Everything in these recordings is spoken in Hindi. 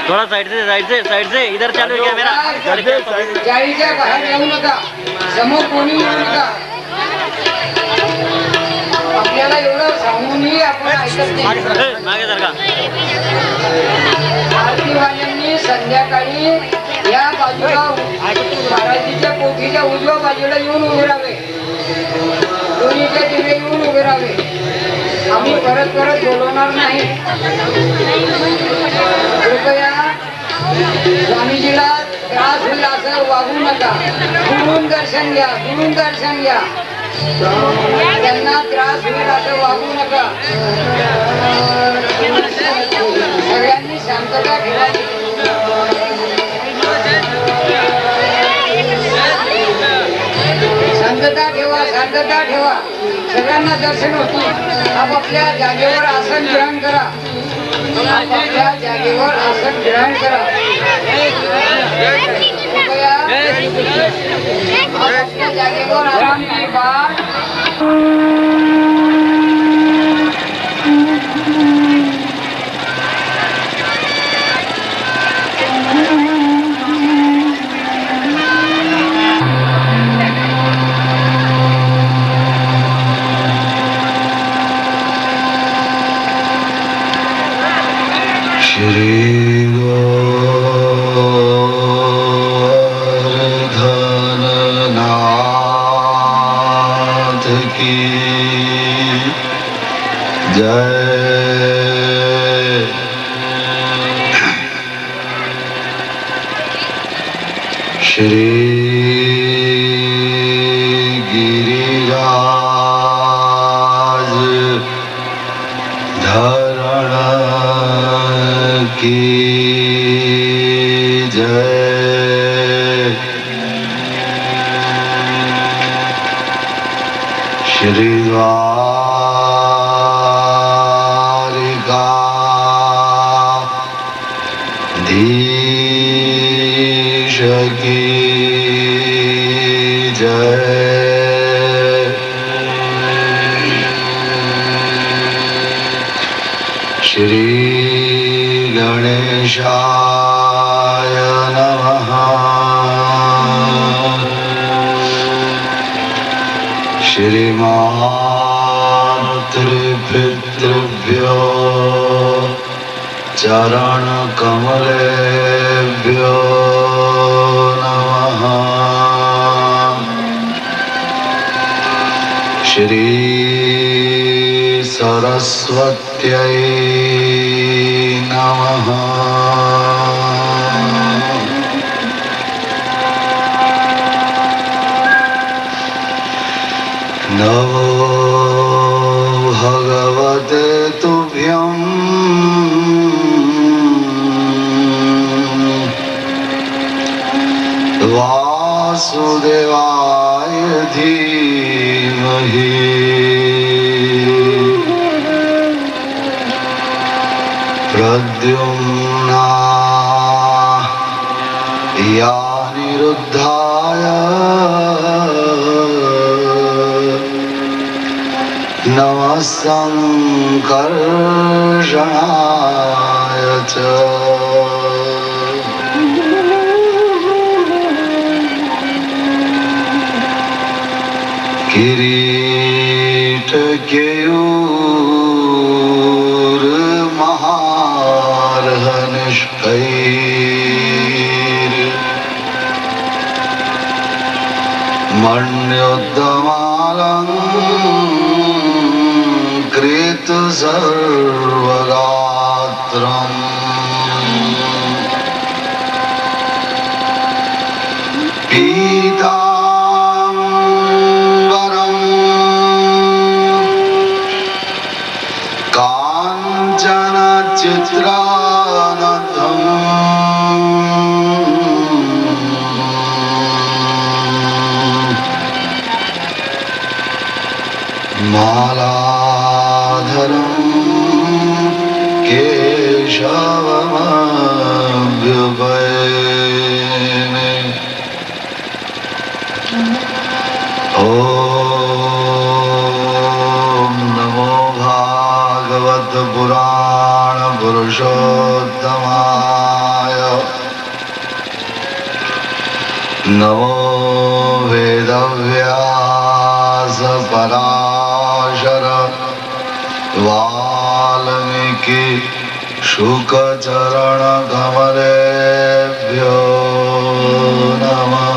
थोड़ा साइड से इधर चालू है कैमरा। जाळीच्या बाहेर येऊ नका, समोर कोणी येऊ नका. आपल्याला एवढं सांगूनही आपण ऐकत नाही. मागे जर का आरतीवाल्यांनी संध्याकाळी या बाजूला महाराजीच्या पोथीच्या उजव्या बाजूला येऊन उभे राहावे. दोन्हीच्या दिवे येऊन उभे राहावे. आम्ही परत बोलवणार नाही. कृपया स्वामीजीला त्रास होईल असं वागू नका. दुरून दर्शन घ्या, दुरून दर्शन घ्या. त्यांना त्रास होईल असं वागू नका. सगळ्यांनी शांतता ठेवावी. शांतता ठेवा, शांतता ठेवा. सगळ्यांना दर्शन होतील. आपापल्या जागेवर आसन ग्रहण करा. आपापल्या जागेवर आसन ग्रहण करा. कृपया आपापल्या जागेवर आराम करा. श्रीमातृपितृभ्यो चरण कमलेभ्यो नमः. श्री सरस्वत्यै नमः. नमो भगवते तुभ्यं वासुदेवाय धीमहि प्रद्युम्नाय अनिरुद्धाय नमः संकर्षणाय च. किरीटकेयूर्महार्हनिष्कैर् मण्योद्यमालं कृत सर्वगात्रम् पीताम्बरं काञ्चनचित्रानघम् मालाधरं केशवमभ्युपैमि. ॐ नमो भागवत पुराण पुरुषोत्तमाय. नमो वेदव्यास पराशर वाल्मीकि शुकचरण कमलेभ्यो नमः।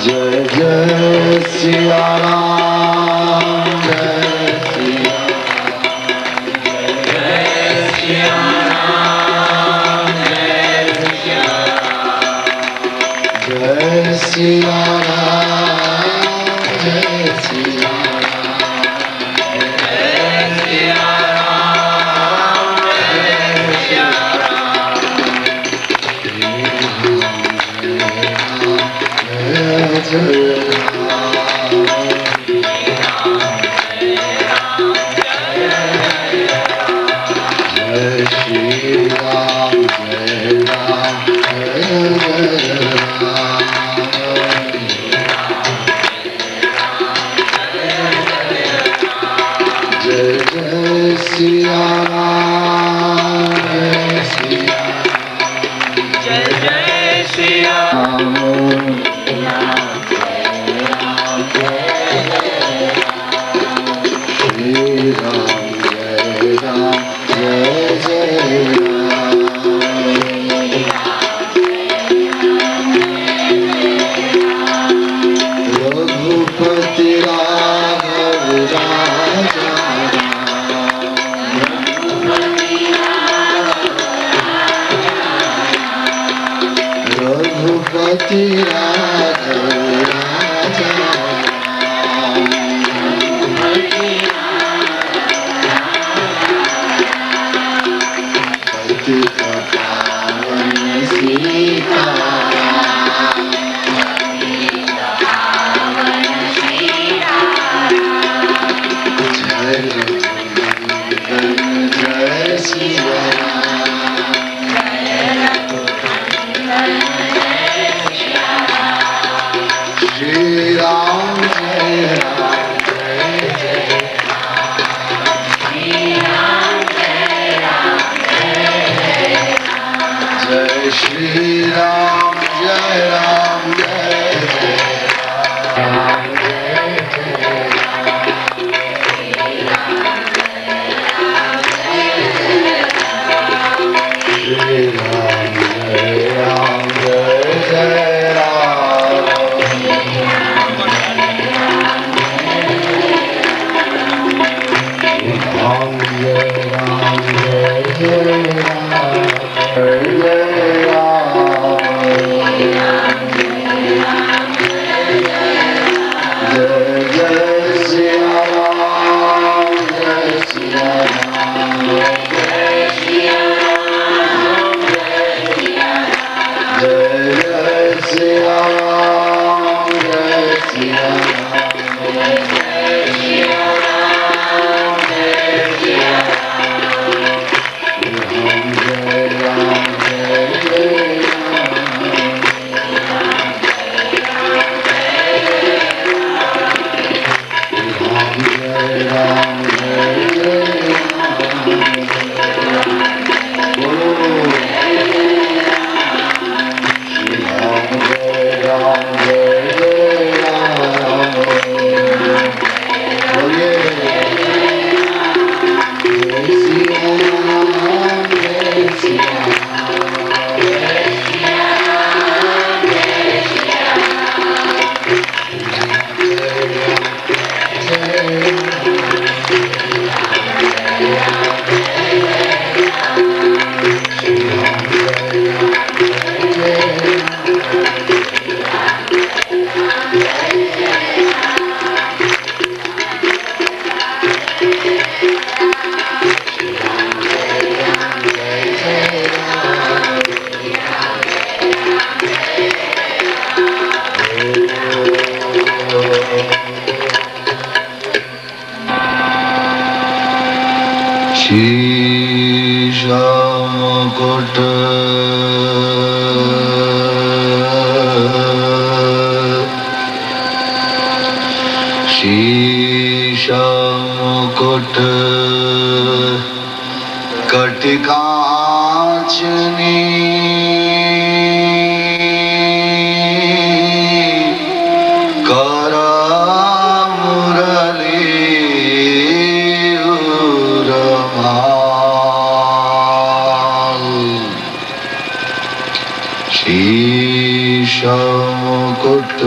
जय जय सिया राम, जय सिया जय सिया राम, जय सिया जय श्री राम, जय राम, जय राम। जय जय सिया राम, जय सिया जय जय सिया राम। श्री राम, जय राम, जय जय राम। रघुपति राघव राजा रघुपति राघव राजा पतित पावन सीता जय रघुनंदन जय सिया श्री राम, जय राम, जय जय जय श्री राम, जय राम, जय जय राम, जय जय श्री राम, जय राम, जय जय राम। राम जय राम, जय जय राम, जय जय राम। जय जय सिया राम, जय सिया राम, जय सिया राम, जय जय सिया राम, जय सिया राम, जय सिया राम, जय सिया राम, जय राम, जय जय राम, जय राम, जय जय राम। बोलो श्री राम, जय राम, जय जय राम। शीश मुकुट शीश मुकुट कटिकांचनी कर मुरली उर्माल शीश मुकुट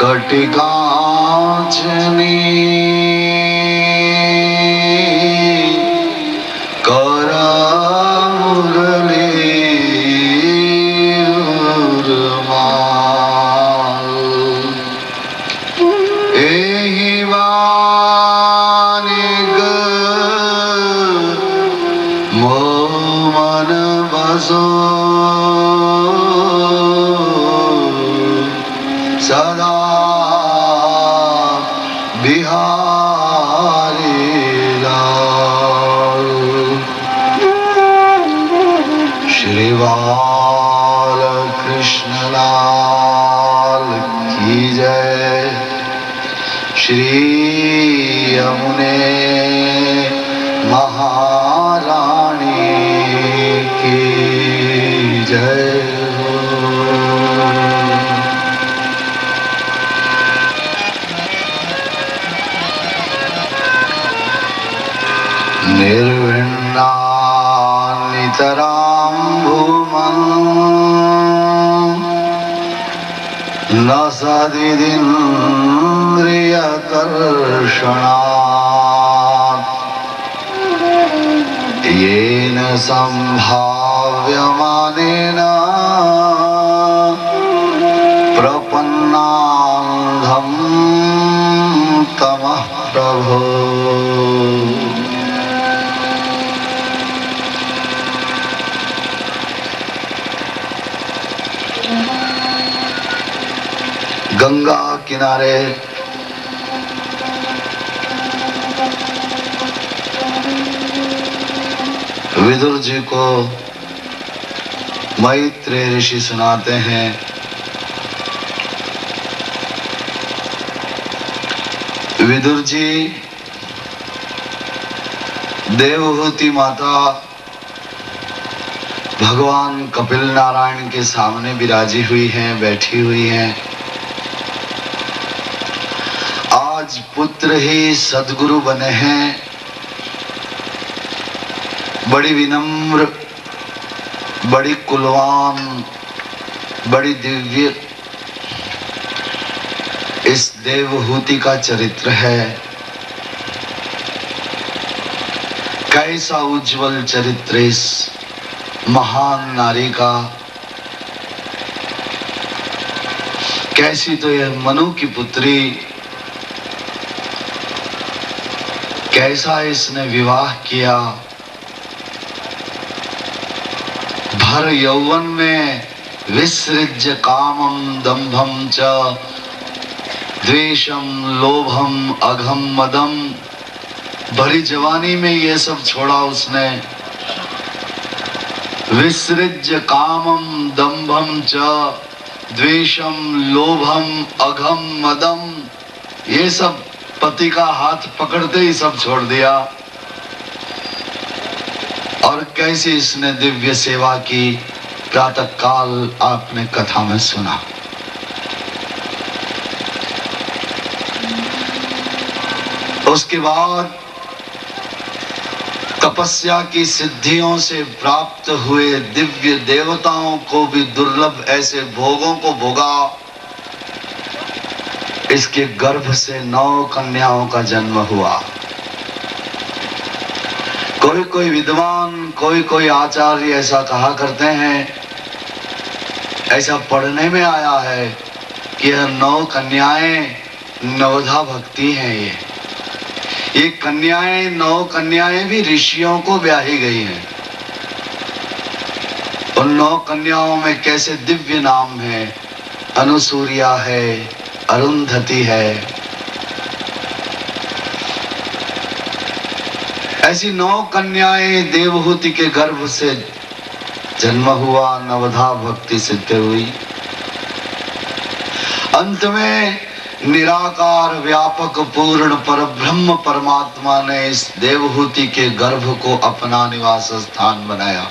कटिकांचनी कर मुरली उर्माल एहि वानिग मोमन बसो सदा बिहारी लाल श्री बाल कृष्ण लाल की जय श्री यमुने महारानी की जय हो। निर्विण्णानितरां भूमन् न सदिन्द्रियकर्षणात् येन सम्भाव्यमानेन प्रपन्नान्धं तमः प्रभो। गंगा किनारे विदुर जी को मैत्रेय ऋषि सुनाते हैं, विदुर जी देवहूति माता भगवान कपिल नारायण के सामने विराजी हुई हैं, बैठी हुई हैं। आज पुत्र ही सद्गुरु बने हैं। बड़ी विनम्र, बड़ी कुलवान, बड़ी दिव्य इस देवहूति का चरित्र है। कैसा उज्जवल चरित्र इस महान नारी का। कैसी तो यह मनु की पुत्री, कैसा इसने विवाह किया। भर यौवन में विसृज्य कामं दंभं च द्वेषम लोभम अघम मदम। भरी जवानी में ये सब छोड़ा उसने। विसृज्य कामं दंभं च द्वेषम लोभम अघम मदम। ये सब पति का हाथ पकड़ते ही सब छोड़ दिया। और कैसी इसने दिव्य सेवा की, प्रातः काल आपने कथा में सुना। उसके बाद तपस्या की सिद्धियों से प्राप्त हुए दिव्य देवताओं को भी दुर्लभ ऐसे भोगों को भोगा। इसके गर्भ से 9 कन्याओं का जन्म हुआ। कोई कोई विद्वान, कोई कोई आचार्य ऐसा कहा करते हैं, ऐसा पढ़ने में आया है कि यह 9 कन्याएं नवधा भक्ति हैं। ये कन्याएं 9 कन्याएं भी ऋषियों को ब्याही गई हैं। उन 9 कन्याओं में कैसे दिव्य नाम है। अनुसूया है, अरुंधति है, ऐसी 9 कन्याएं देवहूति के गर्भ से जन्म हुआ, नवधा भक्ति सिद्ध हुई। अंत में निराकार व्यापक पूर्ण परब्रह्म परमात्मा ने इस देवहूति के गर्भ को अपना निवास स्थान बनाया।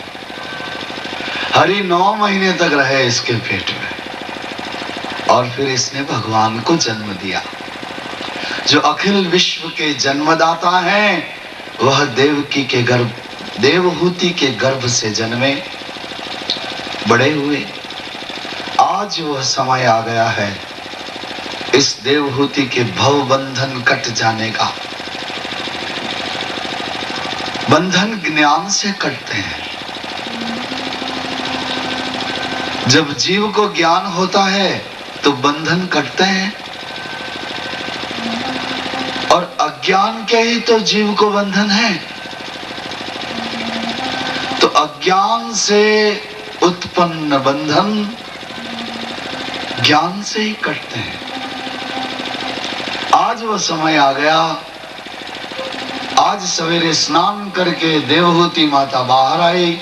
हरि 9 महीने तक रहे इसके पेट में और फिर इसने भगवान को जन्म दिया। जो अखिल विश्व के जन्मदाता हैं वह देवकी के गर्भ, देवहूति के गर्भ से जन्मे, बड़े हुए। आज वह समय आ गया है इस देवहूति के भव बंधन कट जाने का। बंधन ज्ञान से कटते हैं। जब जीव को ज्ञान होता है तो बंधन कटते हैं, और अज्ञान के ही तो जीव को बंधन है। तो अज्ञान से उत्पन्न बंधन ज्ञान से ही कटते हैं। आज वो समय आ गया। आज सवेरे स्नान करके देवहूति माता बाहर आई।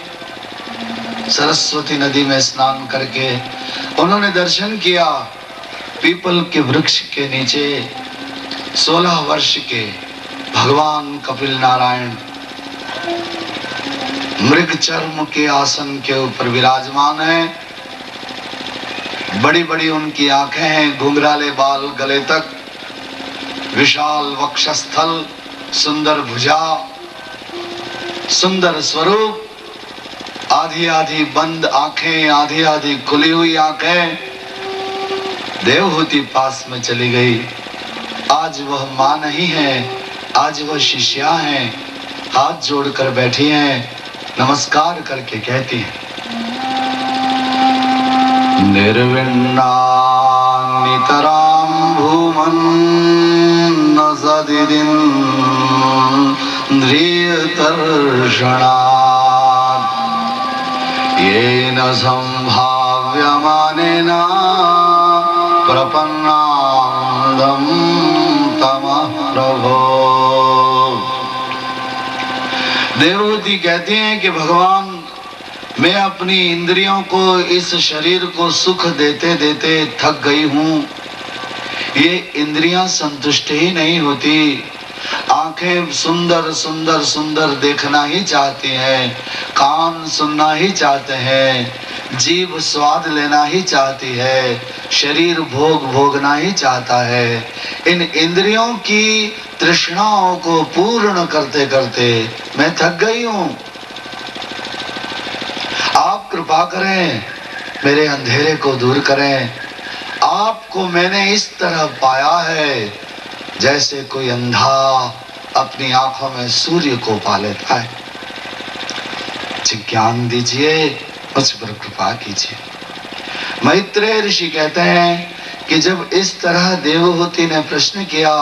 सरस्वती नदी में स्नान करके उन्होंने दर्शन किया। पीपल के वृक्ष के नीचे 16 वर्ष के भगवान कपिल नारायण मृग चर्म के आसन के ऊपर विराजमान हैं। बड़ी बड़ी उनकी आंखें हैं, घुंघराले बाल गले तक, विशाल वक्षस्थल, सुंदर भुजा, सुंदर स्वरूप, आधी आधी बंद आंखें, आधी आधी खुली हुई आंखें। देवहूति पास में चली गई। आज वह मां नहीं है, आज वह शिष्या हैं। हाथ जोड़कर बैठी हैं, नमस्कार करके कहती हैं, निर्विण्णा नितरां भूमन् न सदिदिन्द्रियतर्षणात् येन संभाव्यमानेन प्रपन्नादं तमः प्रभो। देवहूति कहते हैं कि भगवान, मैं अपनी इंद्रियों को, इस शरीर को सुख देते देते थक गई हूँ। ये इंद्रियां संतुष्ट ही नहीं होती। आंखें सुंदर सुंदर सुंदर देखना ही चाहती हैं, कान सुनना ही चाहते हैं, जीभ स्वाद लेना ही चाहती है, शरीर भोग भोगना ही चाहता है। इन इंद्रियों की तृष्णाओं को पूर्ण करते करते मैं थक गई हूँ। आप कृपा करें, मेरे अंधेरे को दूर करें। आपको मैंने इस तरह पाया है जैसे कोई अंधा अपनी आंखों में सूर्य को पा लेता है। ज्ञान दीजिए, मुझ पर कृपा कीजिए। मैत्रेय ऋषि कहते हैं कि जब इस तरह देवहूति ने प्रश्न किया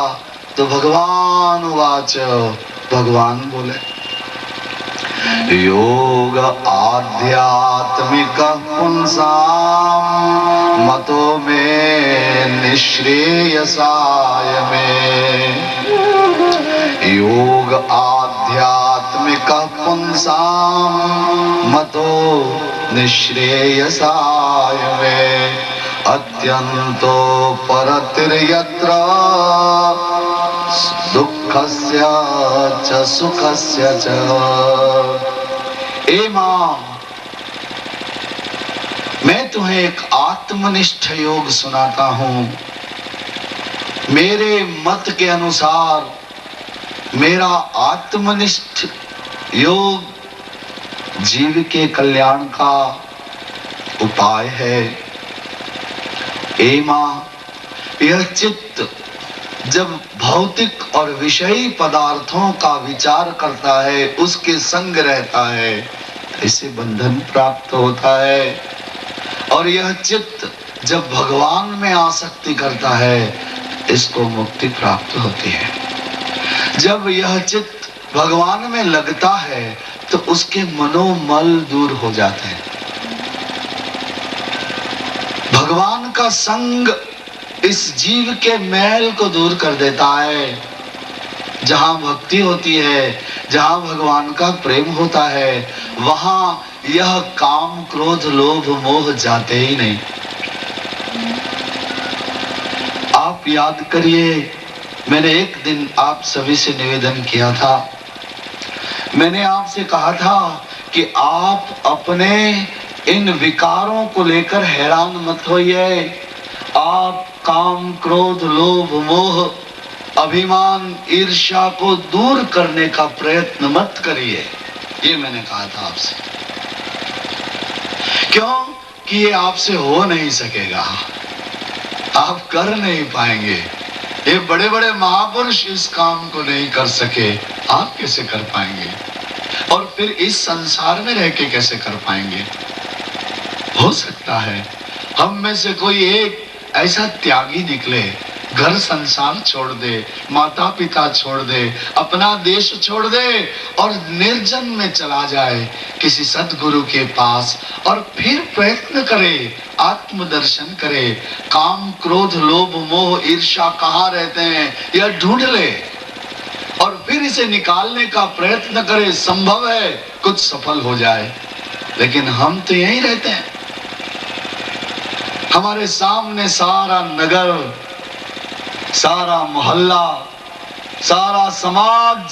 तो भगवान उवाच, भगवान बोले, योग आध्यात्मिक पुंसाम मतो में निःश्रेयसाय में। योग आध्यात्मिक पुंसाम मतो निःश्रेयसाय में। अत्यंतो परतिर्यत्र दुःखस्य च सुखस्य च। ए मां, मैं तुम्हें एक आत्मनिष्ठ योग सुनाता हूं। मेरे मत के अनुसार मेरा आत्मनिष्ठ योग जीव के कल्याण का उपाय है। ए मां, यह चित्त जब भौतिक और विषयी पदार्थों का विचार करता है, उसके संग रहता है, इसे बंधन प्राप्त होता है। और यह चित्त जब भगवान में आसक्ति करता है, इसको मुक्ति प्राप्त होती है। जब यह चित्त भगवान में लगता है तो उसके मनोमल दूर हो जाते हैं। भगवान का संग इस जीव के मैल को दूर कर देता है। जहां भक्ति होती है, जहां भगवान का प्रेम होता है, वहां यह काम क्रोध लोभ मोह जाते ही नहीं। आप याद करिए, मैंने एक दिन आप सभी से निवेदन किया था, मैंने आपसे कहा था कि आप अपने इन विकारों को लेकर हैरान मत होइए। आप काम क्रोध लोभ मोह अभिमान ईर्ष्या को दूर करने का प्रयत्न मत करिए, ये मैंने कहा था आपसे। क्यों कि ये आपसे हो नहीं सकेगा, आप कर नहीं पाएंगे। ये बड़े बड़े महापुरुष इस काम को नहीं कर सके, आप कैसे कर पाएंगे? और फिर इस संसार में रह के कैसे कर पाएंगे? हो सकता है हम में से कोई एक ऐसा त्यागी निकले, घर संसार छोड़ दे, माता पिता छोड़ दे, अपना देश छोड़ दे और निर्जन में चला जाए किसी सद्गुरु के पास, और फिर प्रयत्न करे, आत्मदर्शन करे, काम क्रोध लोभ मोह ईर्ष्या कहाँ रहते हैं यह ढूंढ ले और फिर इसे निकालने का प्रयत्न करे। संभव है कुछ सफल हो जाए, लेकिन हम तो यहीं रहते हैं। हमारे सामने सारा नगर, सारा मोहल्ला, सारा समाज,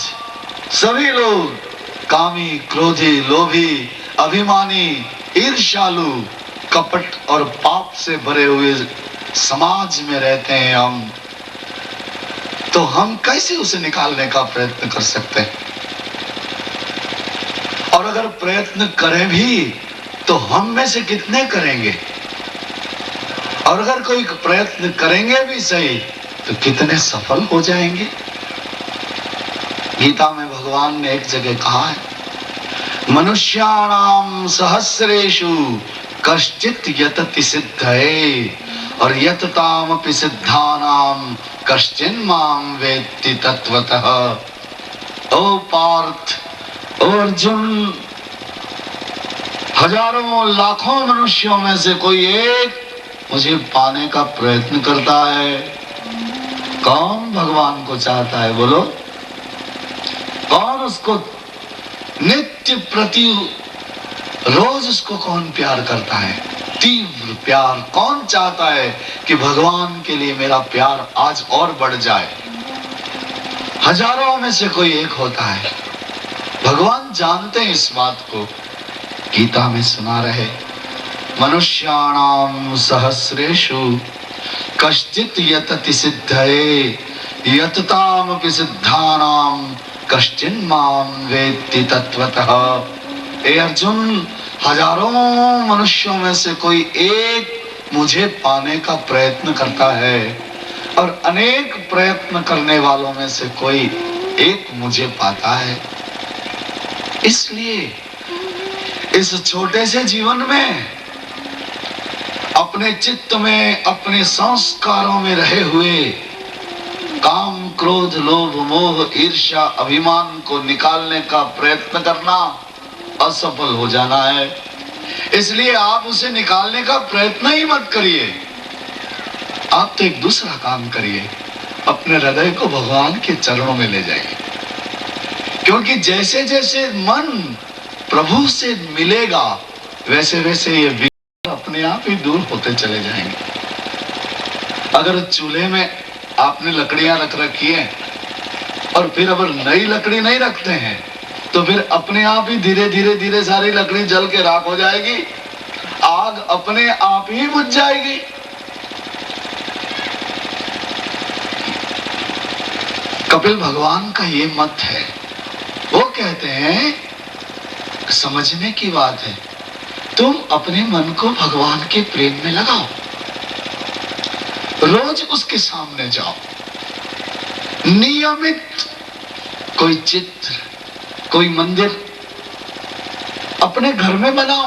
सभी लोग कामी क्रोधी लोभी अभिमानी ईर्ष्यालु कपट और पाप से भरे हुए समाज में रहते हैं हम। तो हम कैसे उसे निकालने का प्रयत्न कर सकते हैं? और अगर प्रयत्न करें भी तो हम में से कितने करेंगे? और अगर कोई प्रयत्न करेंगे भी सही तो कितने सफल हो जाएंगे? गीता में भगवान ने एक जगह कहा है, मनुष्याणाम सहस्रेषु कश्चित् यतति सिद्धये और यततामपि सिद्धानाम कश्चिन् मां वेत्ति तत्वतः। ओ पार्थ, ओ अर्जुन, हजारों लाखों मनुष्यों में से कोई एक मुझे पाने का प्रयत्न करता है। कौन भगवान को चाहता है बोलो? कौन उसको नित्य प्रति रोज उसको कौन प्यार करता है? तीव्र प्यार कौन चाहता है कि भगवान के लिए मेरा प्यार आज और बढ़ जाए? हजारों में से कोई एक होता है। भगवान जानते हैं इस बात को, गीता में सुना रहे, मनुष्याणाम सहस्रेषु कश्चित् यतति सिद्धये यततामपि सिद्धानाम कश्चिन् मां वेत्ति तत्वतः। हे अर्जुन, हजारों मनुष्यों में से कोई एक मुझे पाने का प्रयत्न करता है और अनेक प्रयत्न करने वालों में से कोई एक मुझे पाता है। इसलिए इस छोटे से जीवन में अपने चित्त में, अपने संस्कारों में रहे हुए काम क्रोध लोभ मोह ईर्ष्या अभिमान को निकालने का प्रयत्न करना असफल हो जाना है। इसलिए आप उसे निकालने का प्रयत्न ही मत करिए। आप तो एक दूसरा काम करिए, अपने हृदय को भगवान के चरणों में ले जाइए, क्योंकि जैसे जैसे मन प्रभु से मिलेगा वैसे वैसे ये विकार अपने आप ही दूर होते चले जाएंगे। अगर चूल्हे में आपने लकड़ियां रख रखी है और फिर अगर नई लकड़ी नहीं रखते हैं तो फिर अपने आप ही धीरे धीरे धीरे सारी लकड़ी जल के राख हो जाएगी, आग अपने आप ही बुझ जाएगी। कपिल भगवान का ये मत है। वो कहते हैं समझने की बात है, तुम अपने मन को भगवान के प्रेम में लगाओ, रोज उसके सामने जाओ, नियमित कोई चित्र कोई मंदिर अपने घर में बनाओ,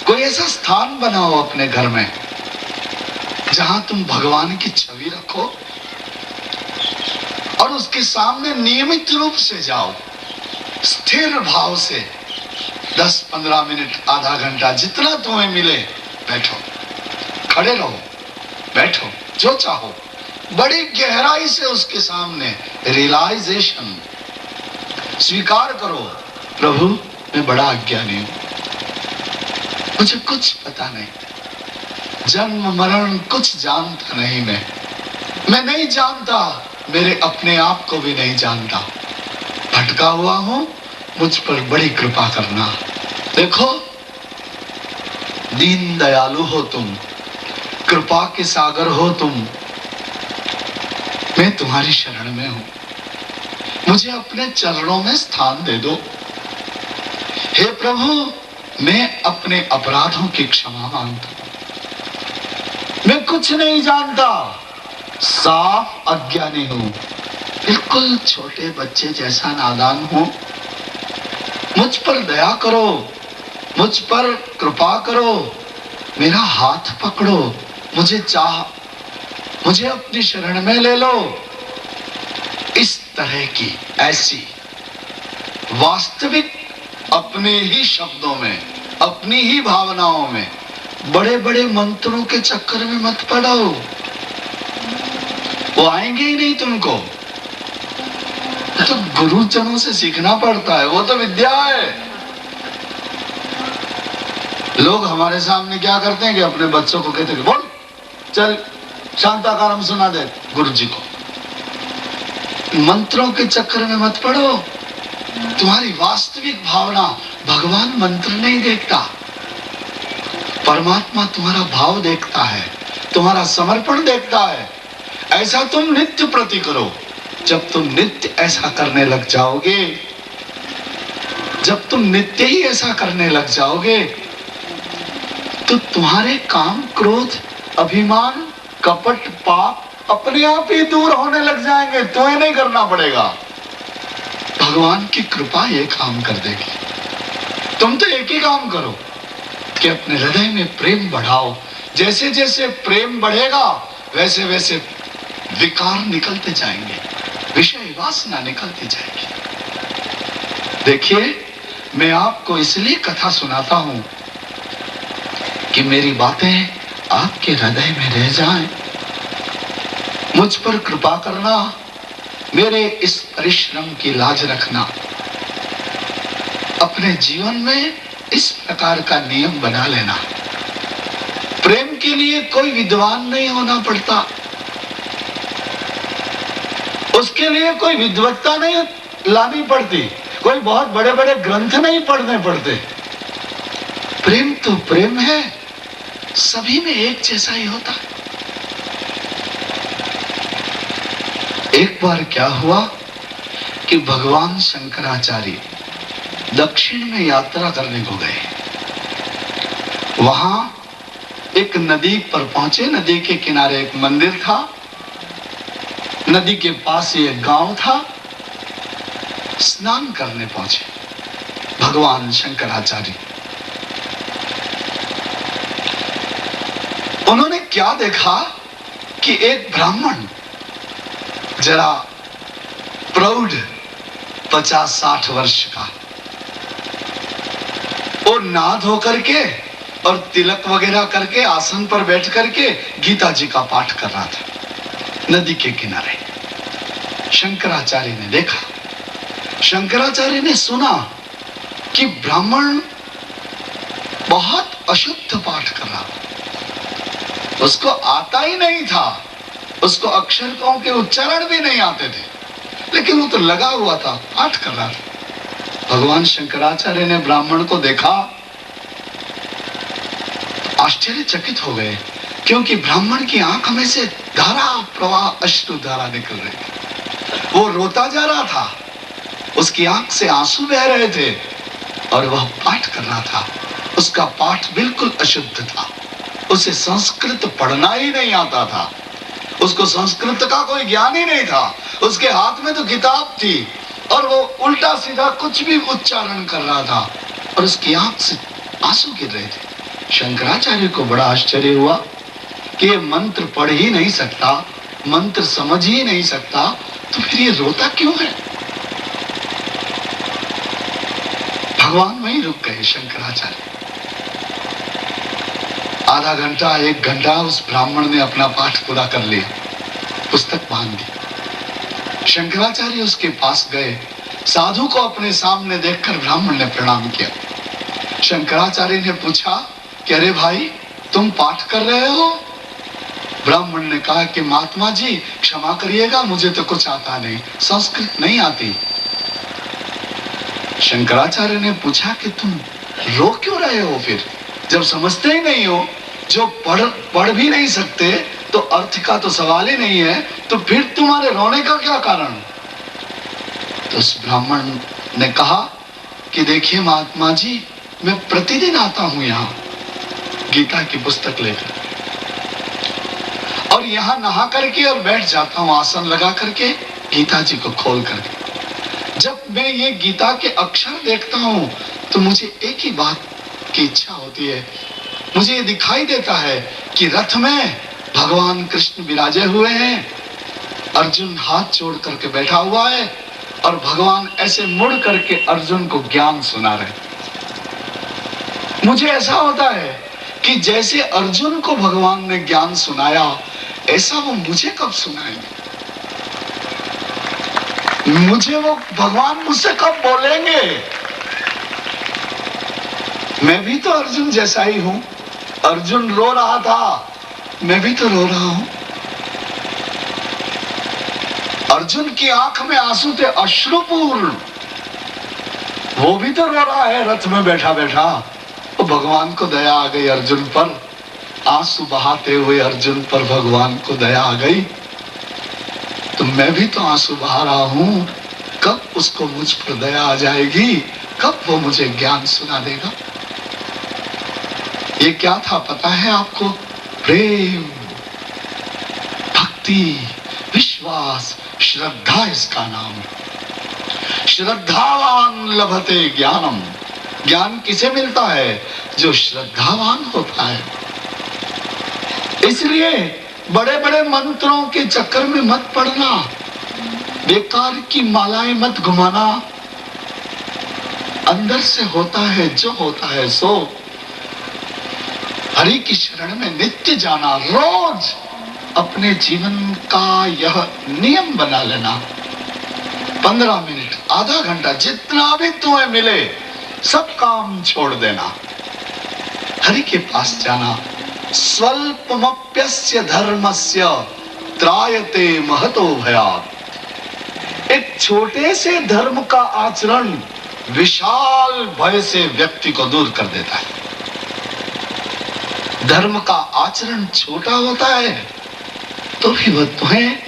कोई ऐसा स्थान बनाओ अपने घर में जहां तुम भगवान की छवि रखो और उसके सामने नियमित रूप से जाओ, स्थिर भाव से 10-15 मिनट आधा घंटा जितना तुम्हें मिले बैठो, खड़े रहो, बैठो, जो चाहो, बड़ी गहराई से उसके सामने रियलाइजेशन, स्वीकार करो, प्रभु मैं बड़ा अज्ञानी हूं, मुझे कुछ पता नहीं, जन्म मरण कुछ जानता नहीं, मैं नहीं जानता, मेरे अपने आप को भी नहीं जानता, भटका हुआ हूं, मुझ पर बड़ी कृपा करना। देखो, दीन दयालु हो तुम, कृपा के सागर हो तुम, मैं तुम्हारी शरण में हूं, मुझे अपने चरणों में स्थान दे दो। हे प्रभु, मैं अपने अपराधों की क्षमा मांगता हूं, मैं कुछ नहीं जानता, साफ अज्ञानी हूं, बिल्कुल छोटे बच्चे जैसा नादान हूं, मुझ पर दया करो, मुझ पर कृपा करो, मेरा हाथ पकड़ो, मुझे अपनी शरण में ले लो। इस तरह की ऐसी वास्तविक अपने ही शब्दों में, अपनी ही भावनाओं में, बड़े बड़े मंत्रों के चक्कर में मत पड़ो, वो आएंगे ही नहीं तुमको। तो गुरुजनों से सीखना पड़ता है, वो तो विद्या है। लोग हमारे सामने क्या करते हैं कि अपने बच्चों को कहते हैं, बोल चल शांताकारम सुना दे गुरु जी को। मंत्रों के चक्कर में मत पड़ो, तुम्हारी वास्तविक भावना भगवान मंत्र नहीं देखता, परमात्मा तुम्हारा भाव देखता है, तुम्हारा समर्पण देखता है। ऐसा तुम नित्य प्रति करो। जब तुम नित्य ऐसा करने लग जाओगे, जब तुम नित्य ही ऐसा करने लग जाओगे, तो तुम्हारे काम, क्रोध, अभिमान, कपट, पाप अपने आप ही दूर होने लग जाएंगे, तुम्हें नहीं करना पड़ेगा। भगवान की कृपा ये काम कर देगी। तुम तो एक ही काम करो कि अपने हृदय में प्रेम बढ़ाओ। जैसे जैसे प्रेम बढ़ेगा, वैसे वैसे विकार निकलते जाएंगे, विषय वासना निकलती जाएगी। देखिए, मैं आपको इसलिए कथा सुनाता हूं कि मेरी बातें आपके हृदय में रह जाएं। मुझ पर कृपा करना, मेरे इस परिश्रम की लाज रखना, अपने जीवन में इस प्रकार का नियम बना लेना। प्रेम के लिए कोई विद्वान नहीं होना पड़ता, उसके लिए कोई विद्वत्ता नहीं लानी पड़ती, कोई बहुत बड़े बड़े ग्रंथ नहीं पढ़ने पड़ते। प्रेम तो प्रेम है, सभी में एक जैसा ही होता है। एक बार क्या हुआ कि भगवान शंकराचार्य दक्षिण में यात्रा करने को गए। वहां एक नदी पर पहुंचे, नदी के किनारे एक मंदिर था, नदी के पास ही एक गांव था। स्नान करने पहुंचे भगवान शंकराचार्य। उन्होंने क्या देखा कि एक ब्राह्मण जरा प्रौढ़ 50-60 वर्ष का, और नहा धो करके और तिलक वगैरह करके आसन पर बैठ करके गीता जी का पाठ कर रहा था नदी के किनारे। शंकराचार्य ने देखा, शंकराचार्य ने सुना कि ब्राह्मण बहुत अशुद्ध पाठ कर रहा था, उसको आता ही नहीं था, उसको अक्षरों के उच्चारण भी नहीं आते थे, लेकिन वो तो लगा हुआ था, पाठ कर रहा था। भगवान शंकराचार्य ने ब्राह्मण को देखा, आश्चर्यचकित हो गए, क्योंकि ब्राह्मण की आंख में से धारा प्रवाह, अश्रु धारा निकल रही थी। वो रोता जा रहा था, उसकी आंख से आंसू बह रहे थे, और वह पाठ कर रहा था। उसका पाठ बिल्कुल अशुद्ध था, उसे संस्कृत पढ़ना ही नहीं आता था, उसको संस्कृत का कोई ज्ञान ही नहीं था। उसके हाथ में तो किताब थी और वो उल्टा सीधा कुछ भी उच्चारण कर रहा था, और उसकी आंख से आंसू गिर रहे थे। शंकराचार्य को बड़ा आश्चर्य हुआ कि ये मंत्र पढ़ ही नहीं सकता, मंत्र समझ ही नहीं सकता, तो फिर ये रोता क्यों है? भगवान वहीं रुक गए। शंकराचार्य आधा घंटा, 1 घंटा उस ब्राह्मण ने अपना पाठ पूरा कर लिया। पुस्तक बांध दी। शंकराचार्य उसके पास गए। साधु को अपने सामने देखकर ब्राह्मण ने प्रणाम किया। शंकराचार्य ने पूछा कि अरे भाई, तुम पाठ कर रहे हो? ब्राह्मण ने कहा कि महात्मा जी क्षमा करिएगा, मुझे तो कुछ आता नहीं, संस्कृत नहीं आती। शंकराचार्य ने पूछा कि तुम रो क्यों रहे हो फिर, जब समझते ही नहीं हो, जो पढ़ भी नहीं सकते तो अर्थ का तो सवाल ही नहीं है, तो फिर तुम्हारे रोने का क्या कारण? तो उस ब्राह्मण ने कहा कि देखिए महात्मा जी, मैं प्रतिदिन आता हूं यहाँ गीता की पुस्तक लेकर, और यहाँ नहा करके और बैठ जाता हूँ आसन लगा करके गीता जी को खोल करके। जब मैं ये गीता के अक्षर देखता हूँ तो मुझे एक ही बात की इच्छा होती है। मुझे ये दिखाई देता है कि रथ में भगवान कृष्ण विराजे हुए हैं, अर्जुन हाथ जोड़ करके बैठा हुआ है और भगवान ऐसे मुड़ करके अर्जुन को ज्ञान सुना रहे। मुझे ऐसा होता है कि जैसे अर्जुन को भगवान ने ज्ञान सुनाया, ऐसा वो मुझे कब सुनाएंगे? मुझे वो भगवान मुझसे कब बोलेंगे? मैं भी तो अर्जुन जैसा ही हूं। अर्जुन रो रहा था, मैं भी तो रो रहा हूं। अर्जुन की आंख में आंसू थे अश्रुपूर्ण, वो भी तो रो रहा है रथ में बैठा बैठा। तो भगवान को दया आ गई अर्जुन पर, आंसू बहाते हुए अर्जुन पर भगवान को दया आ गई। तो मैं भी तो आंसू बहा रहा हूं, कब उसको मुझ पर दया आ जाएगी, कब वो मुझे ज्ञान सुना देगा? ये क्या था पता है आपको? प्रेम, भक्ति, विश्वास, श्रद्धा इसका नाम। श्रद्धावान लभते ज्ञानम। ज्ञान किसे मिलता है? जो श्रद्धावान होता है। इसलिए बड़े बड़े मंत्रों के चक्कर में मत पड़ना, बेकार की मालाएं मत घुमाना। अंदर से होता है जो होता है सो। हरि की शरण में नित्य जाना, रोज अपने जीवन का यह नियम बना लेना। 15 मिनट, आधा घंटा, जितना भी तुम्हें मिले, सब काम छोड़ देना, हरि के पास जाना। स्वल्पमप्यस्य धर्मस्य त्रायते महतो भयात्। एक छोटे से धर्म का आचरण विशाल भय से व्यक्ति को दूर कर देता है। धर्म का आचरण छोटा होता है तो भी वह तुम्हें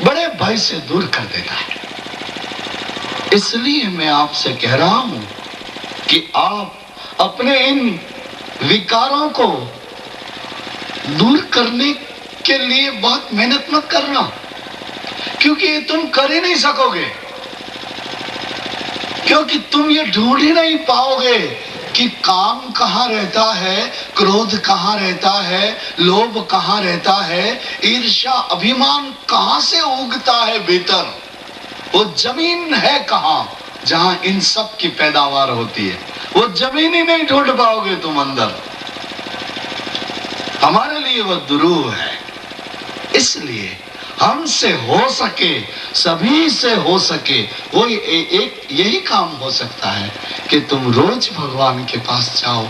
बड़े भय से दूर कर देता है। इसलिए मैं आपसे कह रहा हूं कि आप अपने इन विकारों को दूर करने के लिए बहुत मेहनत मत करना, क्योंकि ये तुम कर ही नहीं सकोगे, क्योंकि तुम ये ढूंढ ही नहीं पाओगे कि काम कहाँ रहता है, क्रोध कहाँ रहता है, लोभ कहाँ रहता है, ईर्ष्या अभिमान कहाँ से उगता है भीतर। वो जमीन है कहाँ जहां इन सब की पैदावार होती है? वो जमीन ही नहीं ढूंढ पाओगे तुम अंदर। हमारे लिए वो दुरूह है। इसलिए हमसे हो सके, सभी से हो सके, वो एक यही काम हो सकता है कि तुम रोज भगवान के पास जाओ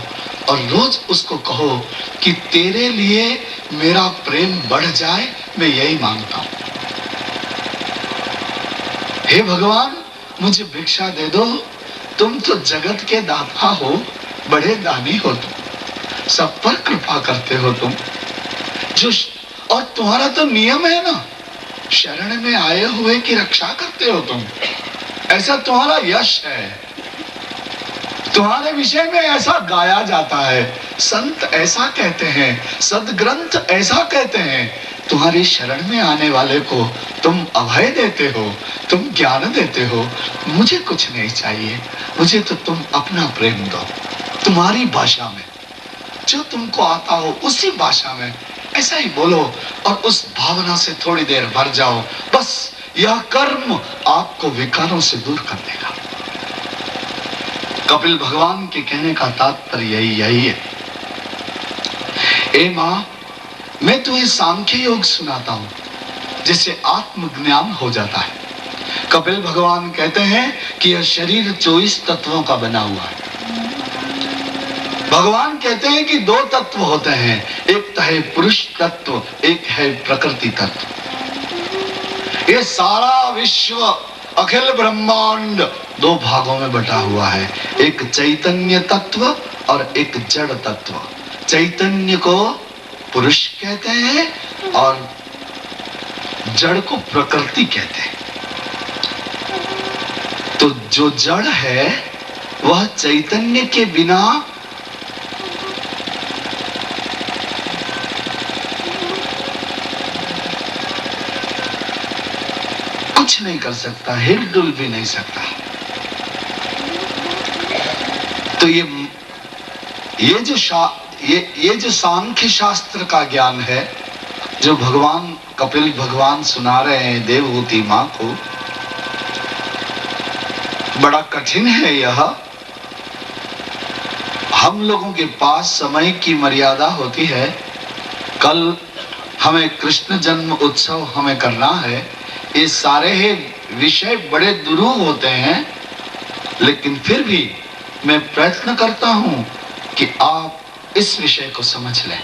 और रोज उसको कहो कि तेरे लिए मेरा प्रेम बढ़ जाए, मैं यही मांगता हूं। हे भगवान, मुझे भिक्षा दे दो, तुम तो जगत के दाता हो, बड़े दानी हो, तुम सब पर कृपा करते हो तुम। और तुम्हारा तो नियम है ना, शरण में आए हुए की रक्षा करते हो तुम, ऐसा तुम्हारा यश है। तुम्हारे विषय में ऐसा गाया जाता है, संत ऐसा कहते हैं, सदग्रंथ ऐसा कहते हैं। तुम्हारी शरण में आने वाले को तुम अभय देते हो, तुम ज्ञान देते हो। मुझे कुछ नहीं चाहिए, मुझे तो तुम अपना प्रेम दो, तुम्हारी भाषा में, जो तुमको आता हो उसी भाषा में ऐसा ही बोलो और उस भावना से थोड़ी देर भर जाओ। बस यह कर्म आपको विकारों से दूर कर देगा। कपिल भगवान के कहने का तात्पर्य यही है। ए मां, मैं तुम्हें सांख्य योग सुनाता हूं। जिससे आत्मज्ञान हो जाता है। कपिल भगवान कहते हैं कि यह शरीर 24 तत्वों का बना हुआ है। भगवान कहते हैं कि 2 तत्व होते हैं, एक है पुरुष तत्व, एक है प्रकृति तत्व। ये सारा विश्व, अखिल ब्रह्मांड 2 भागों में बटा हुआ है, एक चैतन्य तत्व और एक जड़ तत्व। चैतन्य को पुरुष कहते हैं और जड़ को प्रकृति कहते हैं। तो जो जड़ है वह चैतन्य के बिना कुछ नहीं कर सकता, हिलडुल भी नहीं सकता। तो ये जो सांख्य शास्त्र का ज्ञान है, जो भगवान कपिल भगवान सुना रहे हैं देवहूति मां को, बड़ा कठिन है यह। हम लोगों के पास समय की मर्यादा होती है। कल हमें कृष्ण जन्म उत्सव हमें करना है। ये सारे विषय बड़े दुरूह होते हैं, लेकिन फिर भी मैं प्रयत्न करता हूं कि आप इस विषय को समझ लें।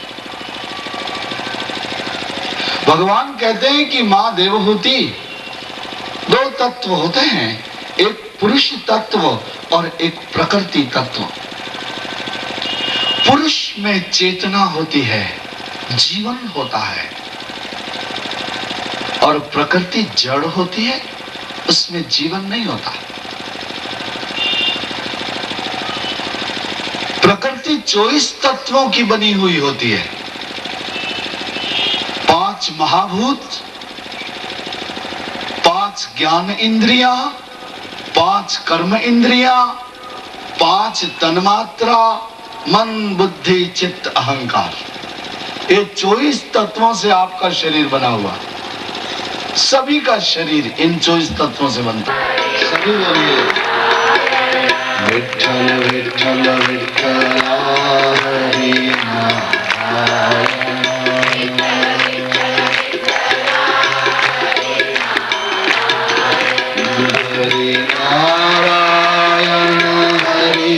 भगवान कहते हैं कि मां देवहूति 2 तत्व होते हैं, एक पुरुष तत्व और एक प्रकृति तत्व। पुरुष में चेतना होती है, जीवन होता है, और प्रकृति जड़ होती है, उसमें जीवन नहीं होता। प्रकृति 24 तत्वों की बनी हुई होती है। 5 महाभूत, 5 ज्ञान इंद्रियां, 5 कर्म इंद्रियां, 5 तन्मात्रा, मन बुद्धि चित्त अहंकार। ये 24 तत्वों से आपका शरीर बना हुआ। सभी का शरीर इन 24 तत्वों से बनता है। सभी बोलिए विठ्ठल विठ्ठल विठ्ठल हरि नारायण। हरि नारायण हरि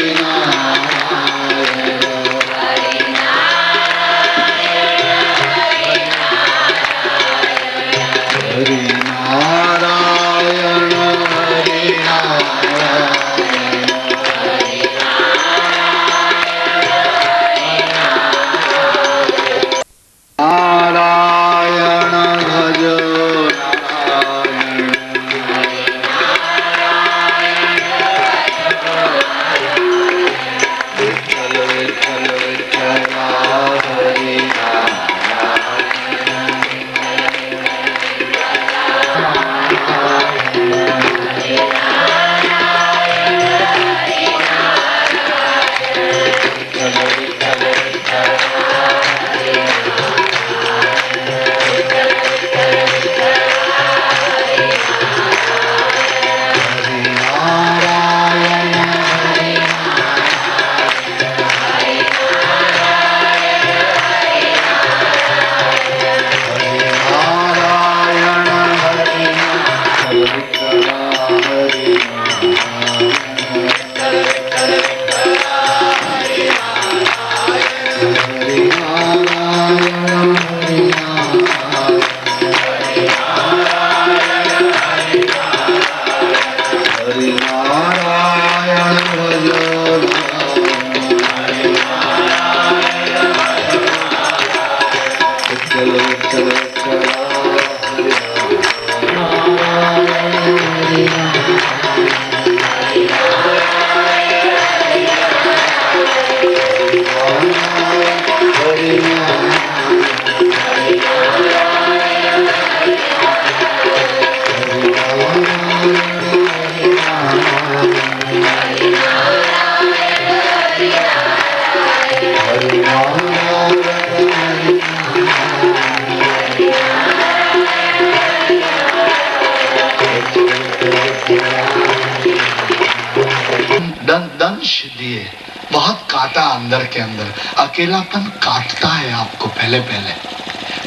दंश दिए, बहुत काटा अंदर के अंदर। अकेलापन काटता है आपको पहले पहले।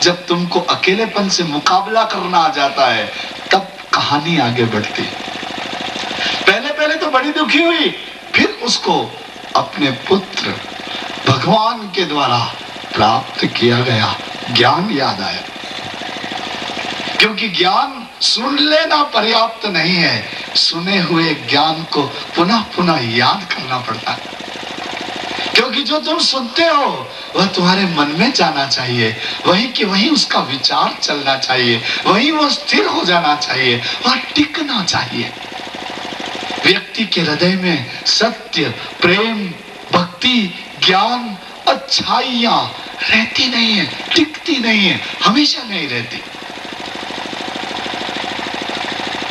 जब तुमको अकेलेपन से मुकाबला करना आ जाता है, तब कहानी आगे बढ़ती। पहले पहले तो बड़ी दुखी हुई, फिर उसको अपने पुत्र भगवान के द्वारा प्राप्त किया गया ज्ञान याद आया। क्योंकि ज्ञान सुन लेना पर्याप्त नहीं है, सुने हुए ज्ञान को पुनः पुनः याद करना पड़ता है। क्योंकि जो तुम सुनते हो वह तुम्हारे मन में जाना चाहिए, वही कि वही उसका विचार चलना चाहिए, वही वो स्थिर हो जाना चाहिए, वह टिकना चाहिए। व्यक्ति के हृदय में सत्य, प्रेम, भक्ति, ज्ञान, अच्छाइयां रहती नहीं है, टिकती नहीं है, हमेशा नहीं रहती।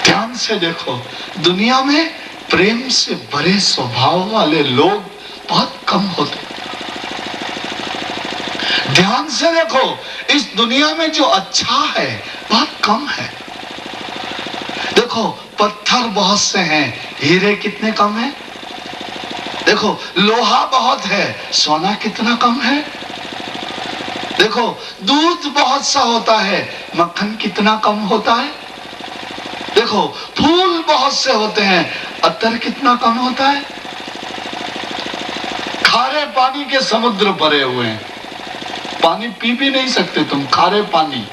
ध्यान से देखो, दुनिया में प्रेम से भरे स्वभाव वाले लोग बहुत कम होते। ध्यान से देखो, इस दुनिया में जो अच्छा है बहुत कम है। देखो, पत्थर बहुत से हैं, हीरे कितने कम हैं। देखो, लोहा बहुत है, सोना कितना कम है। देखो, दूध बहुत सा होता है, मक्खन कितना कम होता है। देखो, फूल बहुत से होते हैं, अत्तर कितना कम होता है। खारे पानी के समुद्र भरे हुए हैं, पानी पी भी नहीं सकते तुम, खारे पानी।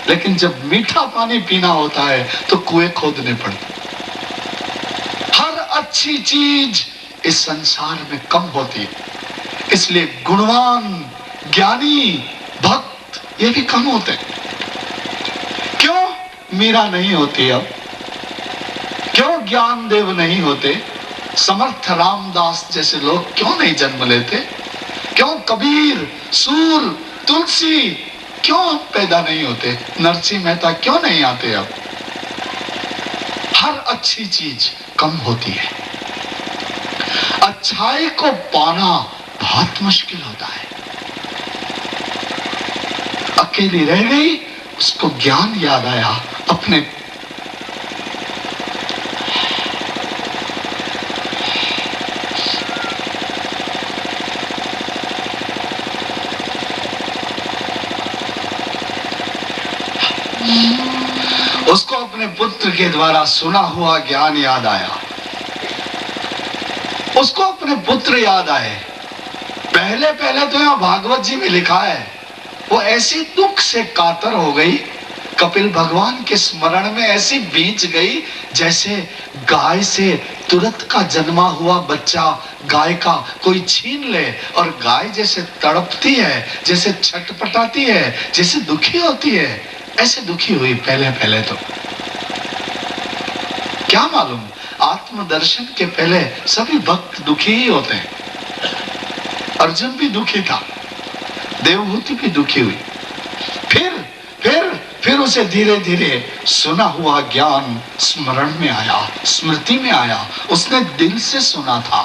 लेकिन जब मीठा पानी पीना होता है तो कुएं खोदने पड़ते। हर अच्छी चीज इस संसार में कम होती है, इसलिए गुणवान, ज्ञानी, भक्त ये भी कम होते हैं। क्यों मीरा नहीं होती अब? क्यों ज्ञानदेव नहीं होते? समर्थ रामदास जैसे लोग क्यों नहीं जन्म लेते? क्यों कबीर, सूर, तुलसी क्यों पैदा नहीं होते? नरसिंह मेहता क्यों नहीं आते अब? हर अच्छी चीज कम होती है। अच्छाई को पाना बहुत मुश्किल होता है। अकेली रह गई, उसको ज्ञान याद आया अपने उसको अपने पुत्र के द्वारा सुना हुआ ज्ञान याद आया। उसको अपने पुत्र याद आए। पहले पहले तो यहां भागवत जी में लिखा है, वो ऐसी दुख से कातर हो गई, कपिल भगवान के स्मरण में ऐसी बीच गई जैसे गाय से तुरंत का जन्मा हुआ बच्चा गाय का कोई छीन ले, और गाय जैसे तड़पती है, जैसे छटपटाती है, जैसे दुखी होती है, ऐसे दुखी हुई पहले पहले तो। क्या मालूम, आत्मदर्शन के पहले सभी भक्त दुखी ही होते हैं। अर्जुन भी दुखी था, देवहूति भी दुखी हुई। फिर उसे धीरे धीरे सुना हुआ ज्ञान स्मरण में आया, स्मृति में आया। उसने दिल से सुना था,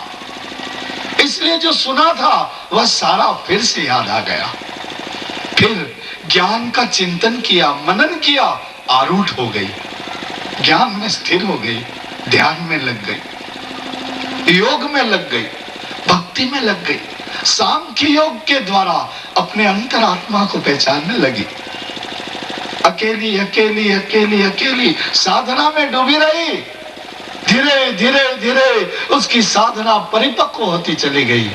इसलिए जो सुना था वह सारा फिर से याद आ गया। फिर ज्ञान का चिंतन किया, मनन किया, आरूढ़ हो गई, ज्ञान में स्थिर हो गई, ध्यान में लग गई, योग में लग गई, भक्ति में लग गई, सांख्य योग के द्वारा अपने अंतरात्मा को पहचानने लगी। अकेली अकेली अकेली अकेली साधना में डूबी रही। धीरे धीरे धीरे उसकी साधना परिपक्व होती चली गई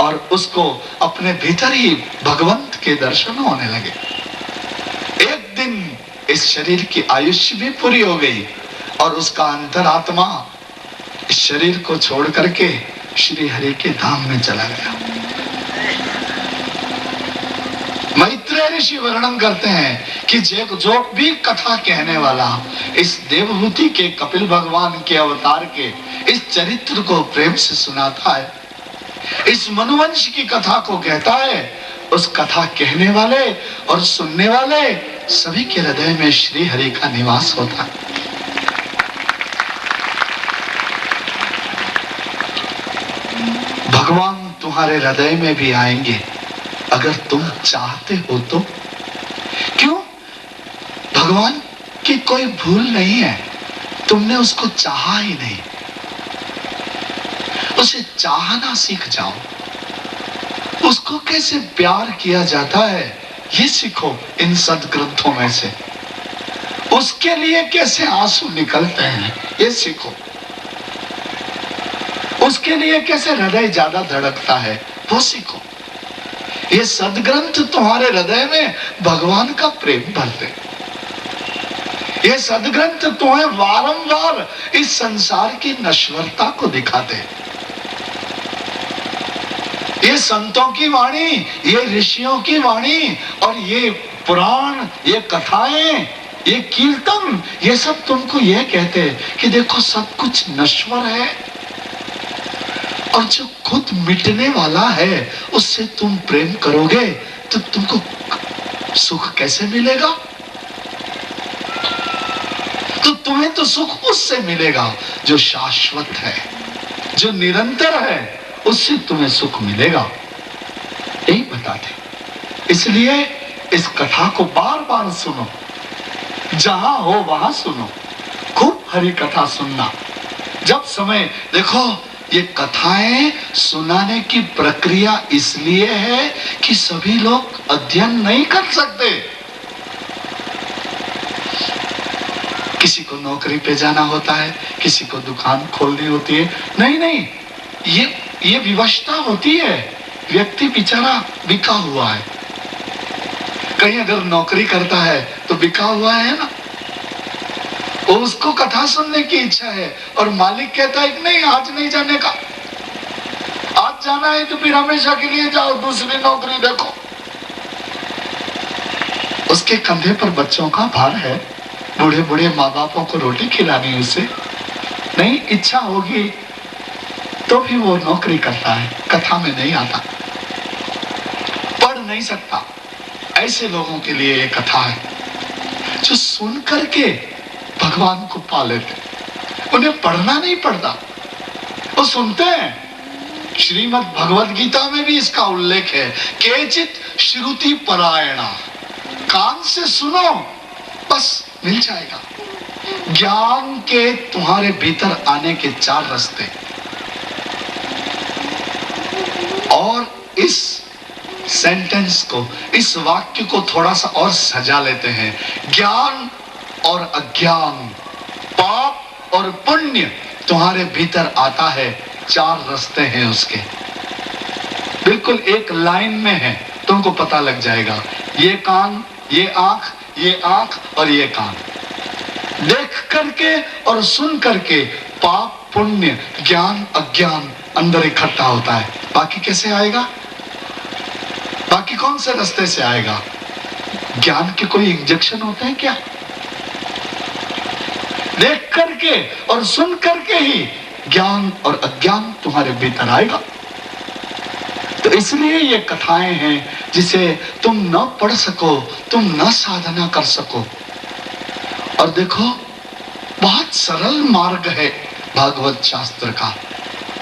और उसको अपने भीतर ही भगवंत के दर्शन होने लगे। एक दिन इस शरीर की आयुष्य भी पूरी हो गई और उसका अंतरात्मा इस शरीर को छोड़ करके श्री हरि के धाम में चला गया। मैत्रेय ऋषि वर्णन करते हैं कि जो भी कथा कहने वाला इस देवहूति के, कपिल भगवान के अवतार के इस चरित्र को प्रेम से सुनाता है, इस मनुवंश की कथा को कहता है, उस कथा कहने वाले और सुनने वाले सभी के हृदय में श्री हरि का निवास होता है। भगवान तुम्हारे हृदय में भी आएंगे अगर तुम चाहते हो तो। क्यों? भगवान की कोई भूल नहीं है, तुमने उसको चाहा ही नहीं। उसे चाहना सीख जाओ। उसको कैसे प्यार किया जाता है ये सीखो इन सदग्रंथों में से। उसके लिए कैसे आंसू निकलते हैं ये सीखो। उसके लिए कैसे हृदय ज्यादा धड़कता है वो सीखो। ये सदग्रंथ तुम्हारे हृदय में भगवान का प्रेम भरते। ये सदग्रंथ तुम्हें वारंवार इस संसार की नश्वरता को दिखाते। ये संतों की वाणी, ये ऋषियों की वाणी और ये पुराण, ये कथाएं, ये कीर्तन, ये सब तुमको ये कहते कि देखो सब कुछ नश्वर है और जो खुद मिटने वाला है उससे तुम प्रेम करोगे तो तुमको सुख कैसे मिलेगा? तो तुम्हें तो सुख उससे मिलेगा जो शाश्वत है, जो निरंतर है, उससे तुम्हें सुख मिलेगा। यही बताते। इसलिए इस कथा को बार बार सुनो, जहां हो वहां सुनो, खूब हरि कथा सुनना। जब समय देखो, ये कथाएं सुनाने की प्रक्रिया इसलिए है कि सभी लोग अध्ययन नहीं कर सकते। किसी को नौकरी पे जाना होता है, किसी को दुकान खोलनी होती है। नहीं, ये विवशता होती है। व्यक्ति बेचारा बिका हुआ है। कहीं अगर नौकरी करता है तो बिका हुआ है ना, उसको कथा सुनने की इच्छा है और मालिक कहता है कि नहीं आज नहीं जाने का, आज जाना है तो फिर हमेशा के लिए जाओ, दूसरी नौकरी देखो। उसके कंधे पर बच्चों का भार है, बूढ़े बूढ़े माँ बापों को रोटी खिलानी, उसे नहीं इच्छा होगी तो भी वो नौकरी करता है, कथा में नहीं आता, पढ़ नहीं सकता। ऐसे लोगों के लिए ये कथा है जो सुन करके भगवान को पा लेते। उन्हें पढ़ना नहीं पड़ता, वो सुनते हैं। श्रीमद् भगवद गीता में भी इसका उल्लेख है, केचित श्रुति परायणा, कान से सुनो बस मिल जाएगा। ज्ञान के तुम्हारे भीतर आने के 4 रास्ते। और इस सेंटेंस को, इस वाक्य को थोड़ा सा और सजा लेते हैं। ज्ञान और अज्ञान, पाप और पुण्य तुम्हारे भीतर आता है, 4 रास्ते हैं उसके। बिल्कुल एक लाइन में है, तुमको पता लग जाएगा। ये कान, ये आंख, ये आंख और ये कान। देख करके और सुन करके पाप पुण्य, ज्ञान अज्ञान अंदर इकट्ठा होता है। बाकी कैसे आएगा? बाकी कौन से रास्ते से आएगा? ज्ञान के कोई इंजेक्शन होते हैं क्या? देख करके और सुन करके ही ज्ञान और अज्ञान तुम्हारे भीतर आएगा। तो इसलिए ये कथाएं हैं जिसे तुम न पढ़ सको, तुम न साधना कर सको। और देखो बहुत सरल मार्ग है भागवत शास्त्र का,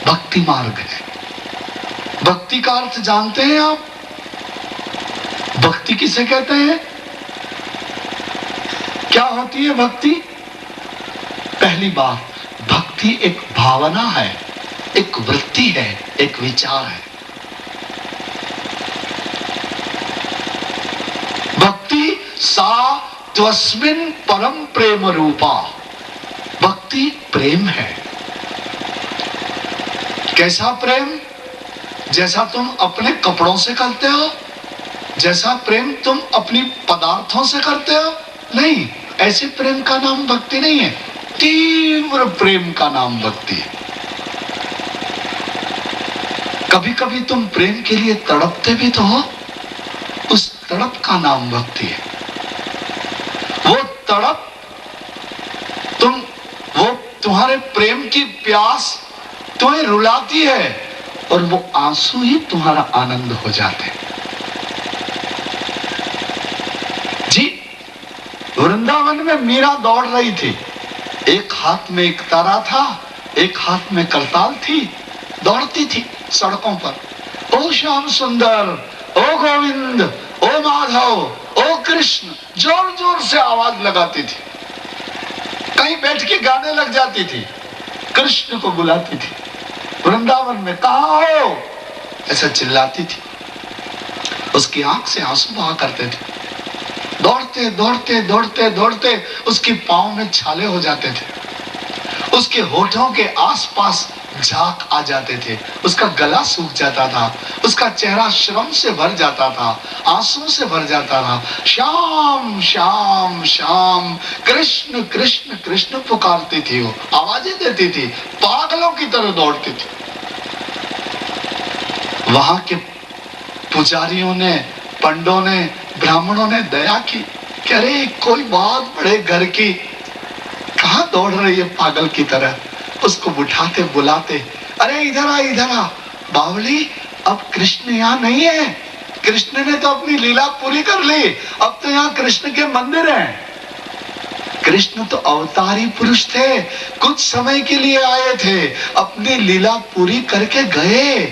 भक्ति मार्ग है। भक्ति का अर्थ जानते हैं आप? भक्ति किसे कहते हैं? क्या होती है भक्ति? पहली बात, भक्ति एक भावना है, एक वृत्ति है, एक विचार है। भक्ति सा त्वस्मिन् परम प्रेम रूपा। भक्ति प्रेम है। कैसा प्रेम? जैसा तुम अपने कपड़ों से करते हो, जैसा प्रेम तुम अपनी पदार्थों से करते हो, नहीं, ऐसे प्रेम का नाम भक्ति नहीं है। तीव्र प्रेम का नाम भक्ति है। कभी कभी तुम प्रेम के लिए तड़पते भी तो हो, उस तड़प का नाम भक्ति है। वो तड़प, वो तुम्हारे प्रेम की प्यास तुम्हें रुलाती है और वो आंसू ही तुम्हारा आनंद हो जाते हैं। जी, वृंदावन में मीरा दौड़ रही थी, एक हाथ में एक तारा था, एक हाथ में करताल थी, दौड़ती थी सड़कों पर। ओ श्याम सुंदर, ओ गोविंद, ओ माधव, ओ कृष्ण, जोर जोर से आवाज लगाती थी। कहीं बैठ के गाने लग जाती थी, कृष्ण को बुलाती थी। वृंदावन में कहाँ हो, ऐसा चिल्लाती थी। उसकी आंख से आंसू बहा करते थे। दौड़ते दौड़ते दौड़ते दौड़ते उसके पांव में छाले हो जाते थे, उसके होठों के आसपास झाग आ जाते थे, उसका गला सूख जाता था, उसका चेहरा श्रम से भर जाता था, आंसू से भर जाता था। श्याम श्याम श्याम, कृष्ण कृष्ण कृष्ण पुकारती थी, वो आवाजें देती थी, पागलों की तरह दौड़ती थी। वहां के पुजारियों ने, पंडों ने, ब्राह्मणों ने दया की कि अरे कोई बहुत बड़े घर की कहां दौड़ रही है पागल की तरह। उसको उठाते बुलाते, अरे इधर आ इधर आ बावली, अब कृष्ण यहाँ नहीं है, कृष्ण ने तो अपनी लीला पूरी कर ली, अब तो यहाँ कृष्ण के मंदिर हैं। कृष्ण तो अवतारी पुरुष थे, कुछ समय के लिए आए थे, अपनी लीला पूरी करके गए,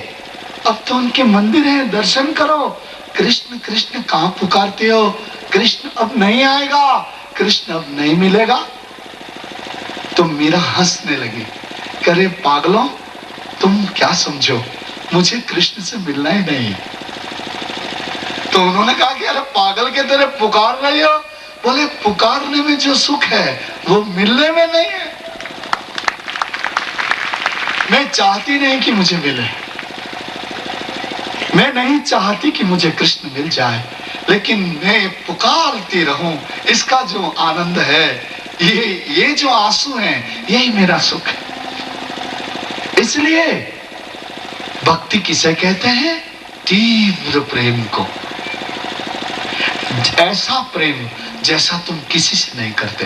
अब तो उनके मंदिर हैं, दर्शन करो। कृष्ण कृष्ण कहां पुकारते हो, कृष्ण अब नहीं आएगा, कृष्ण अब नहीं मिलेगा। तो मीरा हंसने लगी, करे पागलों तुम क्या समझो, मुझे कृष्ण से मिलना ही नहीं। तो उन्होंने कहा कि अरे पागल के तेरे पुकार रही हो, बोले पुकारने में जो सुख है वो मिलने में नहीं है। मैं चाहती नहीं कि मुझे मिले, मैं नहीं चाहती कि मुझे कृष्ण मिल जाए, लेकिन मैं पुकारती रहूं, इसका जो आनंद है, ये जो आंसू हैं, यही मेरा सुख है। इसलिए भक्ति किसे कहते हैं? तीव्र प्रेम को। ऐसा प्रेम जैसा तुम किसी से नहीं करते,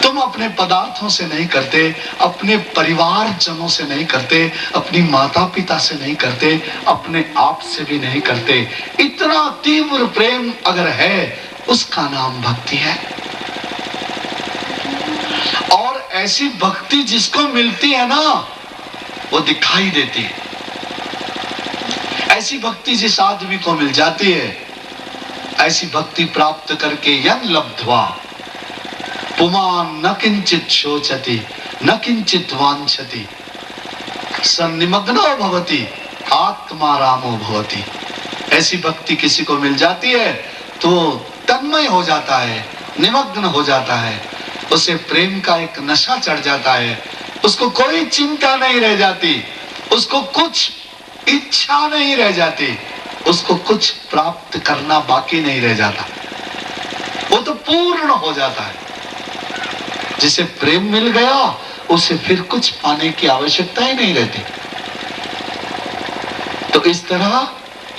तुम अपने पदार्थों से नहीं करते, अपने परिवारजनों से नहीं करते, अपनी माता पिता से नहीं करते, अपने आप से भी नहीं करते। इतना तीव्र प्रेम अगर है, उसका नाम भक्ति है। और ऐसी भक्ति जिसको मिलती है ना, वो दिखाई देती है। ऐसी भक्ति जिस आदमी को मिल जाती है, ऐसी भक्ति प्राप्त करके यन लब्ध्वा पुमान् न किंचित शोचति न किंचित वांछति सन्निमग्नो भवति आत्मा रामो भवति। ऐसी भक्ति किसी को मिल जाती है तो तन्मय हो जाता है, निमग्न हो जाता है, उसे प्रेम का एक नशा चढ़ जाता है, उसको कोई चिंता नहीं रह जाती, उसको कुछ इच्छा नहीं रह जाती, उसको कुछ प्राप्त करना बाकी नहीं रह जाता, वो तो पूर्ण हो जाता है। जिसे प्रेम मिल गया उसे फिर कुछ पाने की आवश्यकता ही नहीं रहती। तो इस तरह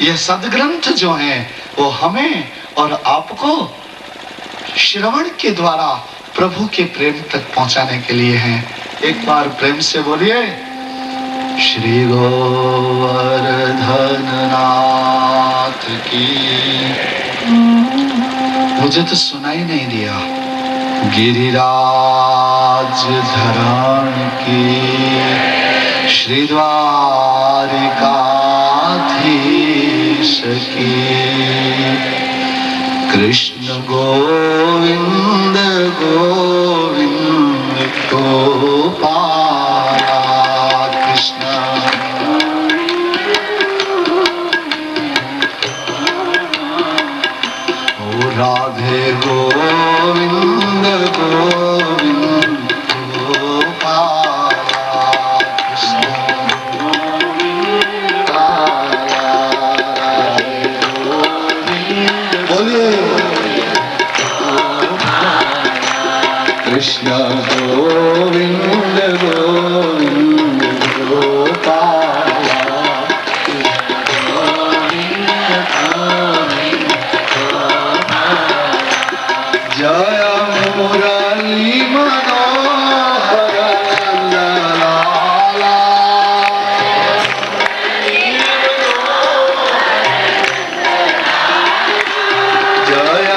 यह सद्ग्रंथ जो है वो हमें और आपको श्रवण के द्वारा प्रभु के प्रेम तक पहुंचाने के लिए हैं। एक बार प्रेम से बोलिए, श्री गोवर्धन नाथ की। मुझे तो सुनाई नहीं दिया। गिरिराज धरण की, श्री द्वारिकाधीश की। कृष्ण गोविंद गोविंद गोपाला कृष्ण। ओ राधे गोविंद गोविंद गोपाला कृष्ण। बोलिए कृष्ण गोविंद गोविंद गोपाला। जय मुरली मनोहर नंदलाला। जय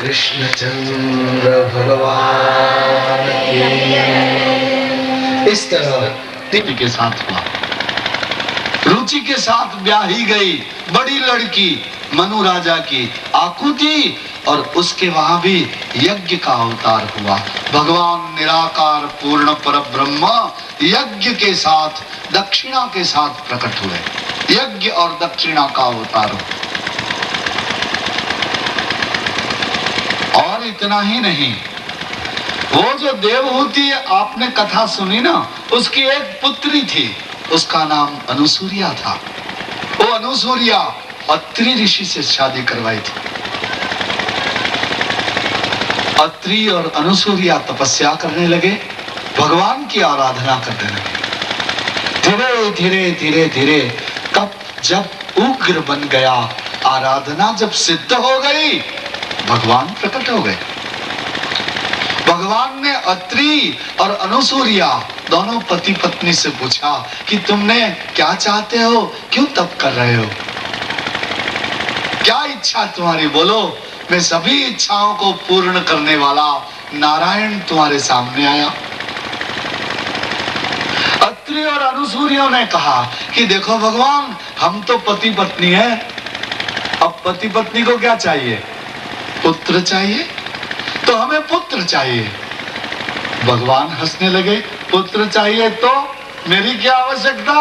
कृष्णचंद्र भगवान की। इस तरह रुचि के साथ हुआ। रुचि के साथ ब्याही गई बड़ी लड़की मनु राजा की आकुति, और उसके वहां भी यज्ञ का अवतार हुआ। भगवान निराकार पूर्ण पर ब्रह्म यज्ञ के साथ दक्षिणा के साथ प्रकट हुए। यज्ञ और दक्षिणा का अवतार हुआ। और इतना ही नहीं, वो जो देवहूति आपने कथा सुनी ना, उसकी एक पुत्री थी, उसका नाम अनुसूया था। वो अनुसूया अत्रि ऋषि से शादी करवाई थी। अत्रि और अनुसूया तपस्या करने लगे, भगवान की आराधना करने लगे। धीरे धीरे धीरे धीरे तप जब उग्र बन गया, आराधना जब सिद्ध हो गई, भगवान प्रकट हो गए। भगवान ने अत्रि और अनुसूया दोनों पति पत्नी से पूछा कि तुमने क्या चाहते हो, क्यों तप कर रहे हो, क्या इच्छा तुम्हारी, बोलो। मैं सभी इच्छाओं को पूर्ण करने वाला नारायण तुम्हारे सामने आया। अत्रि और अनुसूया ने कहा कि देखो भगवान, हम तो पति पत्नी हैं, अब पति पत्नी को क्या चाहिए, पुत्र चाहिए, तो हमें पुत्र चाहिए। भगवान हंसने लगे, पुत्र चाहिए तो मेरी क्या आवश्यकता,